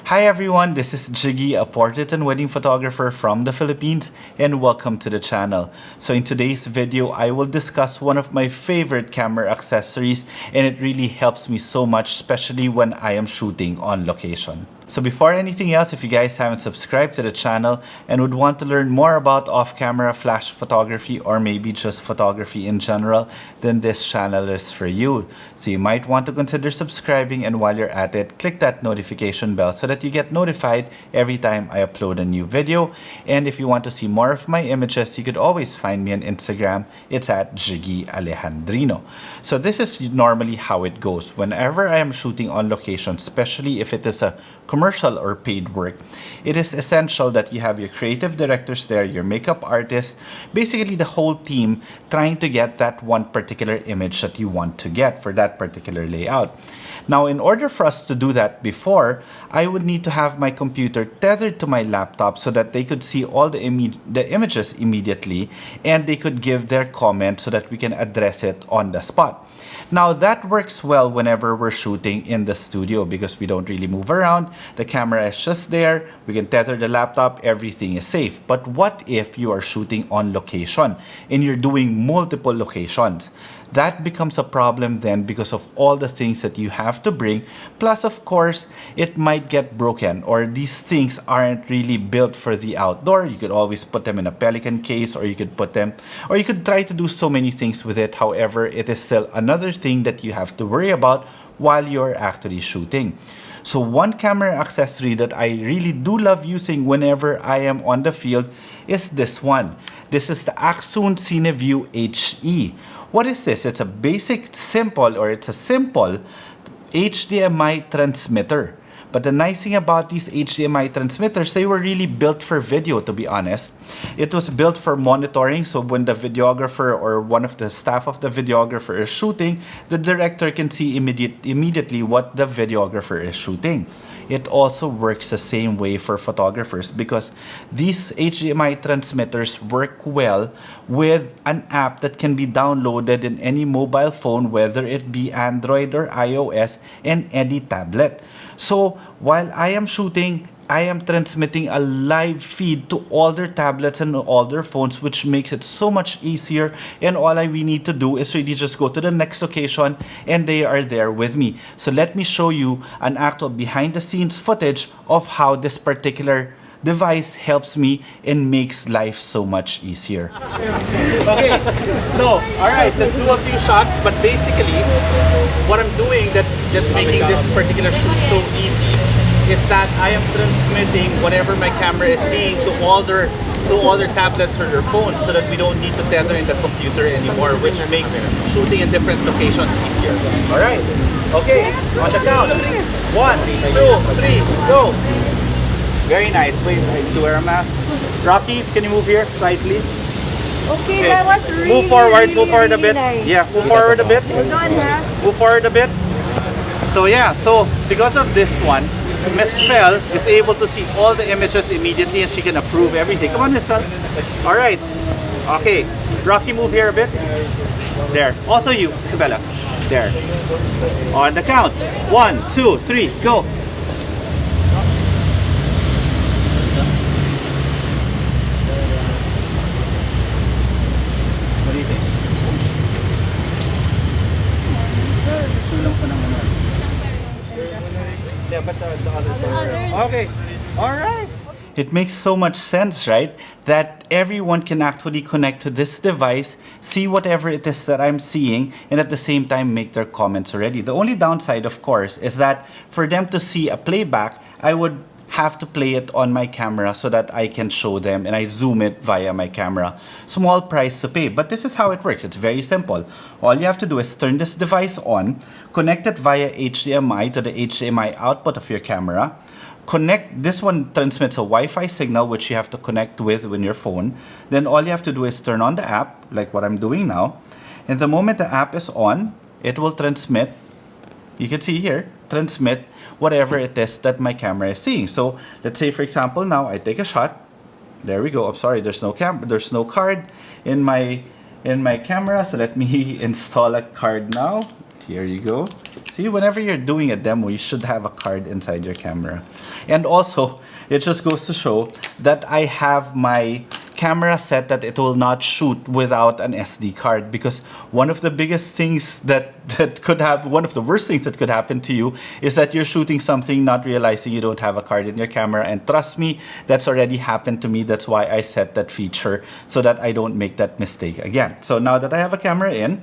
Hi everyone, this is Jiggy, a portrait and wedding photographer from the Philippines, and welcome to the channel. So in today's video, I will discuss one of my favorite camera accessories, and it really helps me so much, especially when I am shooting on location. So before anything else, if you guys haven't subscribed to the channel and would want to learn more about off-camera flash photography or maybe just photography in general, then this channel is for you. So you might want to consider subscribing, and while you're at it, click that notification bell so that you get notified every time I upload a new video. And if you want to see more of my images, you could always find me on Instagram. It's at Jiggy Alejandrino. So this is normally how it goes. Whenever I am shooting on location, especially if it is a commercial or paid work, it is essential that you have your creative directors there, your makeup artist, basically the whole team trying to get that one particular image that you want to get for that particular layout. Now, in order for us to do that before, I would need to have my computer tethered to my laptop so that they could see all the images immediately, and they could give their comment so that we can address it on the spot. Now, that works well whenever we're shooting in the studio because we don't really move around. The camera is just there. We can tether the laptop. Everything is safe. But what if you are shooting on location and you're doing multiple locations? That becomes a problem then because of all the things that you have to bring. Plus, of course, it might get broken, or these things aren't really built for the outdoor. You could always put them in a Pelican case, or you could try to do so many things with it. However, it is still another thing that you have to worry about while you're actually shooting. So one camera accessory that I really do love using whenever I am on the field is this one. This is the Accsoon CineView HE. What is this? It's a simple HDMI transmitter. But the nice thing about these HDMI transmitters, they were really built for video, to be honest. It was built for monitoring, so when the videographer or one of the staff of the videographer is shooting, the director can see immediately what the videographer is shooting. It also works the same way for photographers because these HDMI transmitters work well with an app that can be downloaded in any mobile phone, whether it be Android or iOS, and any tablet. So while I am shooting, I am transmitting a live feed to all their tablets and all their phones, which makes it so much easier. And all we need to do is really just go to the next location and they are there with me. So let me show you an actual behind the scenes footage of how this particular device helps me and makes life so much easier. Okay, so alright, let's do a few shots, but basically what I'm doing that's making this particular shoot so easy is that I am transmitting whatever my camera is seeing to all their tablets or their phones, so that we don't need to tether in the computer anymore, which makes shooting in different locations easier. Alright, okay, on the count. 1, 2, 3, go! Very nice. Wait, I need to wear a mask. Rocky, can you move here slightly? Okay, that was really, move forward a bit. nice. Yeah, move forward a bit. Hold on, ha? Move forward a bit. So yeah, so because of this one, Miss Fel is able to see all the images immediately and she can approve everything. Come on, Miss Fel. Alright. Okay. Rocky, move here a bit. There. Also you, Isabella. There. On the count. 1, 2, 3, go. What do you think? Yeah, but the others. Okay. All right. It makes so much sense, right? That everyone can actually connect to this device, see whatever it is that I'm seeing, and at the same time make their comments already. The only downside, of course, is that for them to see a playback, I would have to play it on my camera so that I can show them and I zoom it via my camera. Small price to pay, but this is how it works. It's very simple. All you have to do is turn this device on, connect it via HDMI to the HDMI output of your camera. This one transmits a Wi-Fi signal which you have to connect with your phone. Then all you have to do is turn on the app, like what I'm doing now. And the moment the app is on, it will transmit, you can see here, transmit whatever it is that my camera is seeing. So let's say, for example, now I take a shot. There we go. I'm sorry, there's no card in my camera. So let me install a card now. Here you go. See, whenever you're doing a demo, you should have a card inside your camera. And also, it just goes to show that I have my camera set that it will not shoot without an SD card, because one of the biggest things that could happen, one of the worst things that could happen to you is that you're shooting something not realizing you don't have a card in your camera. And trust me, that's already happened to me. That's why I set that feature, so that I don't make that mistake again. So now that I have a camera in,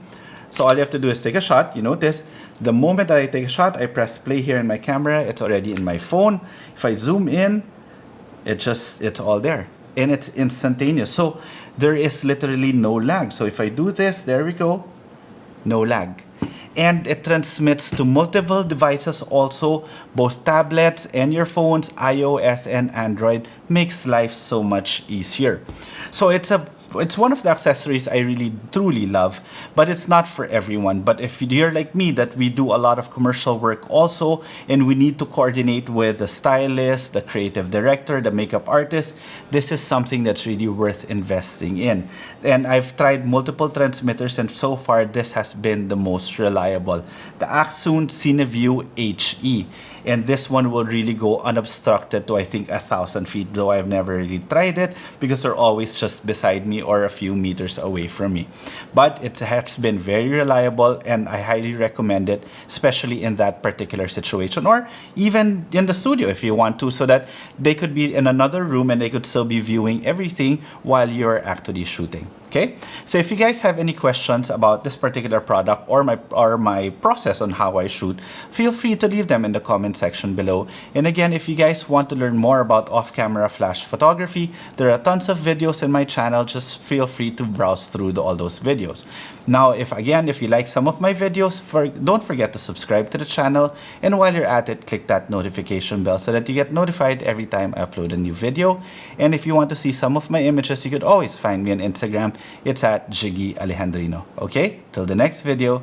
so all you have to do is take a shot. You notice the moment that I take a shot, I press play here in my camera, it's already in my phone. If I zoom in, it's all there. And it's instantaneous. So there is literally no lag. So if I do this, there we go, no lag. And it transmits to multiple devices also, both tablets and your phones, iOS and Android. Makes life so much easier. So it's one of the accessories I really truly love, but it's not for everyone. But if you're like me, that we do a lot of commercial work also, and we need to coordinate with the stylist, the creative director, the makeup artist, this is something that's really worth investing in. And I've tried multiple transmitters, and so far this has been the most reliable, the Accsoon CineView HE. And this one will really go unobstructed to, I think, 1,000 feet, though I've never really tried it because they're always just beside me or a few meters away from me. But it has been very reliable, and I highly recommend it, especially in that particular situation, or even in the studio if you want to, so that they could be in another room and they could still be viewing everything while you're actually shooting. Okay, so if you guys have any questions about this particular product or my process on how I shoot, feel free to leave them in the comment section below. And again, if you guys want to learn more about off-camera flash photography, there are tons of videos in my channel. Just feel free to browse through all those videos. Now, if you like some of my videos, don't forget to subscribe to the channel. And while you're at it, click that notification bell so that you get notified every time I upload a new video. And if you want to see some of my images, you could always find me on Instagram. It's at Jiggy Alejandrino. Okay, till the next video.